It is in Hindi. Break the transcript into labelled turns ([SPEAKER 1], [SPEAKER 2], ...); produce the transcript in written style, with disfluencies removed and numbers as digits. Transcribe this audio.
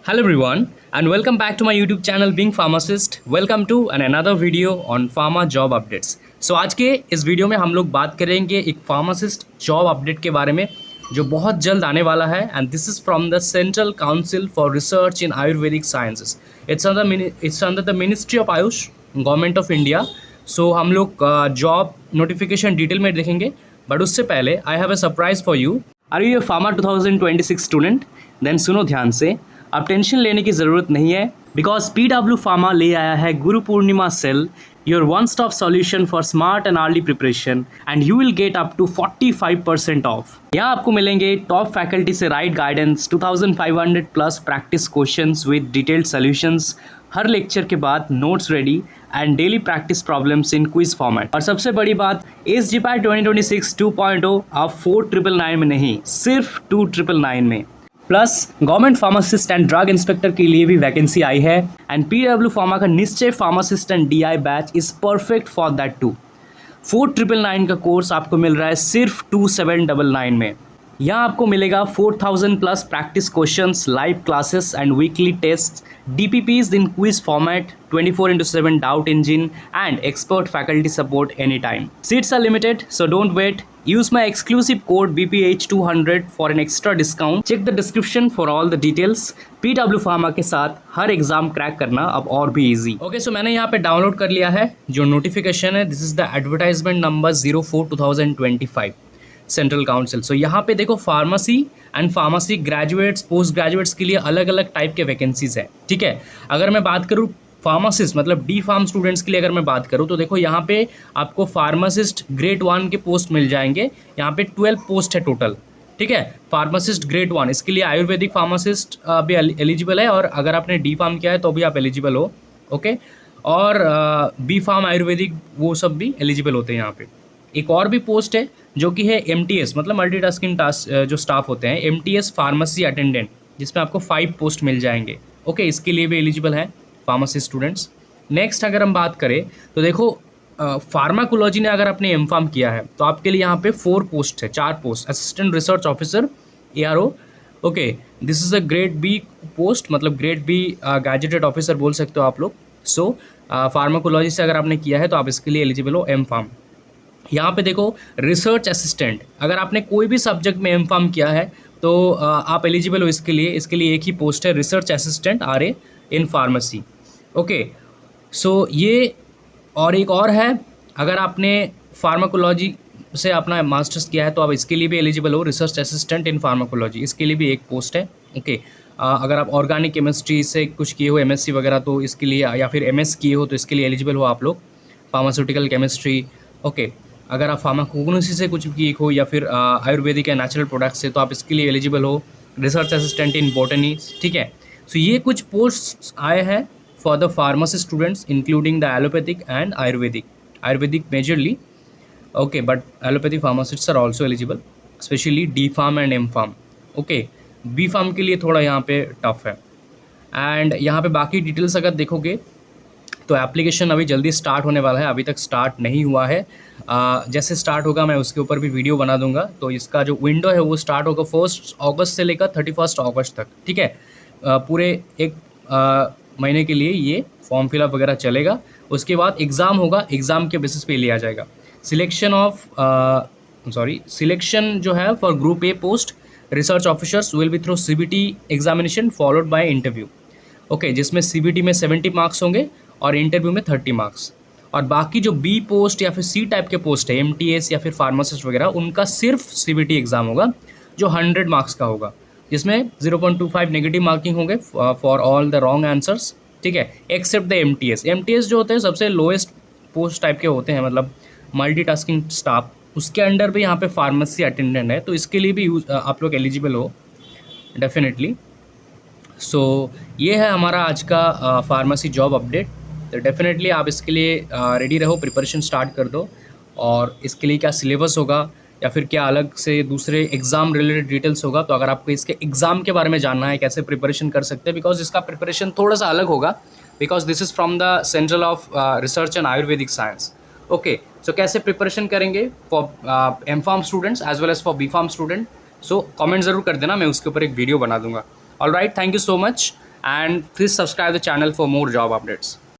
[SPEAKER 1] Hello everyone and welcome back to my YouTube channel Being Pharmacist. Welcome to another video on Pharma Job Updates. So आज के इस वीडियो में हम लोग बात करेंगे एक फार्मासिस्ट जॉब अपडेट के बारे में जो बहुत जल्द आने वाला है and this is from the central council for research in Ayurvedic sciences. It's under the ministry of AYUSH, government of India. So हम लोग जॉब नोटिफिकेशन डिटेल में देखेंगे, बट उससे पहले I have a surprise for you. Are you a pharma 2026 student? Then सुनो ध्यान से, अब टेंशन लेने की ज़रूरत नहीं है बिकॉज PW फार्मा ले आया है Guru Purnima sale, your one stop solution for smart and early preparation and you will get up to 45% off. यहाँ आपको मिलेंगे टॉप फैकल्टी से right guidance, 2500 plus practice questions with detailed solutions, हर लेक्चर के बाद notes ready and daily practice problems in quiz format. और सबसे बड़ी बात, ACE-GPAT 2026 2.0 आप 4999 में नहीं, सिर्फ 2999 में. Plus government pharmacist and drug inspector के लिए भी वैकेंसी आई है एंड PW फार्मा का निश्चय pharmacist and DI batch is perfect for that too. 4999 का कोर्स आपको मिल रहा है सिर्फ 2799 में. यहाँ आपको मिलेगा 4000 plus practice questions, live classes and weekly test, DPPs in quiz format, 24/7 doubt engine and expert faculty support any time. Seats are limited, so don't wait. Use my exclusive code BPH200 for an extra discount. Check the description for all the details. PW Pharma के साथ हर एग्जाम क्रैक करना अब और भी इजी. ओके, सो मैंने यहाँ पे डाउनलोड कर लिया है जो नोटिफिकेशन है. This is the advertisement number 04/2025 central council. So यहाँ पे देखो pharmacy and pharmacy graduates, post graduates के लिए अलग अलग टाइप के वैकेंसीज है. ठीक है, अगर मैं बात करूँ फार्मासिस्ट मतलब डी फार्म स्टूडेंट्स के लिए अगर मैं बात करूं तो देखो यहाँ पे आपको फार्मासिस्ट ग्रेड 1 के पोस्ट मिल जाएंगे. यहाँ पे 12 पोस्ट है टोटल. ठीक है, फार्मासिस्ट ग्रेड 1, इसके लिए आयुर्वेदिक फार्मासिस्ट भी एलिजिबल है और अगर आपने डी फार्म किया है तो भी आप एलिजिबल हो. ओके, और बी फार्म आयुर्वेदिक वो सब भी एलिजिबल होते हैं यहाँ पे. एक और भी पोस्ट है जो कि है MTS मतलब मल्टीटास्किंग टास्क जो स्टाफ होते हैं, MTS फार्मेसी अटेंडेंट, जिसमें आपको 5 पोस्ट मिल जाएंगे. ओके, इसके लिए भी एलिजिबल है फार्मेसी स्टूडेंट्स. नेक्स्ट अगर हम बात करें तो देखो फार्माकोलॉजी ने अगर आपने M.Pharm किया है तो आपके लिए यहाँ पे 4 पोस्ट है, 4 post. Assistant research officer ARO. Okay, this is a grade B post, मतलब ग्रेड B गैजेटेड ऑफिसर बोल सकते हो आप लोग. सो फार्माकोलॉजी से अगर आपने किया है तो आप इसके लिए एलिजिबल हो M.Pharm. यहाँ पे देखो रिसर्च असिस्टेंट, अगर आपने कोई भी सब्जेक्ट में M.Pharm किया है तो आप एलिजिबल हो इसके लिए. इसके लिए एक ही पोस्ट है, research assistant RA in pharmacy. Okay, so ये और एक और है, अगर आपने फार्माकोलॉजी से अपना मास्टर्स किया है तो आप इसके लिए भी एलिजिबल हो, रिसर्च असिस्टेंट इन फार्माकोलॉजी. इसके लिए भी एक पोस्ट है. ओके, अगर आप ऑर्गेनिक केमिस्ट्री से कुछ किए हो MSc वगैरह तो इसके लिए, या फिर MS किए हो तो इसके लिए एलिजिबल हो आप लोग. Pharmaceutical chemistry. ओके, अगर आप फार्माकोग्नोसी से कुछ किए हो या फिर आयुर्वेदिक या नेचुरल प्रोडक्ट्स से तो आप इसके लिए एलिजिबल हो. Research assistant in botany. ठीक है, सो ये कुछ पोस्ट आए हैं for the pharmacy students including the allopathic and ayurvedic majorly. Okay, but allopathy pharmacists are also eligible, specially D pharm and M.Pharm. Okay, B pharm के लिए थोड़ा यहाँ पे टफ है. एंड यहाँ पे बाकी डिटेल्स अगर देखोगे तो एप्लीकेशन अभी जल्दी स्टार्ट होने वाला है, अभी तक स्टार्ट नहीं हुआ है. जैसे स्टार्ट होगा मैं उसके ऊपर भी वीडियो बना दूंगा. तो इसका जो विंडो है वो स्टार्ट होगा 1 अगस्त से लेकर 31 अगस्त तक. ठीक है, पूरे एक महीने के लिए ये फॉर्म फिलअप वगैरह चलेगा. उसके बाद एग्ज़ाम होगा, एग्ज़ाम के बेसिस पे लिया जाएगा. सिलेक्शन जो है for group A post research officers will be through CBT examination followed by interview. Okay, जिसमें CBT में 70 मार्क्स होंगे और इंटरव्यू में 30 मार्क्स. और बाकी जो B पोस्ट या फिर C टाइप के पोस्ट है, MTS या फिर फार्मासिस्ट वगैरह, उनका सिर्फ CBT एग्ज़ाम होगा जो 100 मार्क्स का होगा, जिसमें 0.25 नेगेटिव मार्किंग होंगे for all the wrong answers. ठीक है, एक्सेप्ट द MTS जो होते हैं सबसे लोएस्ट पोस्ट टाइप के होते हैं, मतलब मल्टीटास्किंग स्टाफ, उसके अंडर भी यहाँ पे फार्मेसी अटेंडेंट है, तो इसके लिए भी आप लोग एलिजिबल हो डेफिनेटली. सो ये है हमारा आज का फार्मेसी जॉब अपडेट. तो डेफिनेटली आप इसके लिए रेडी रहो, प्रिपरेशन स्टार्ट कर दो. और इसके लिए क्या सिलेबस होगा या फिर क्या अलग से दूसरे एग्ज़ाम रिलेटेड डिटेल्स होगा, तो अगर आपको इसके एग्ज़ाम के बारे में जानना है कैसे प्रिपरेशन कर सकते हैं, बिकॉज इसका प्रिपरेशन थोड़ा सा अलग होगा, because this is from the central of research and Ayurvedic science. Okay, so कैसे प्रिपरेशन करेंगे for M.Pharm students as well as for B.Pharm student. So comment ज़रूर कर देना, मैं उसके ऊपर एक वीडियो बना दूंगा. All right, thank you so much. and please subscribe the channel for more job updates.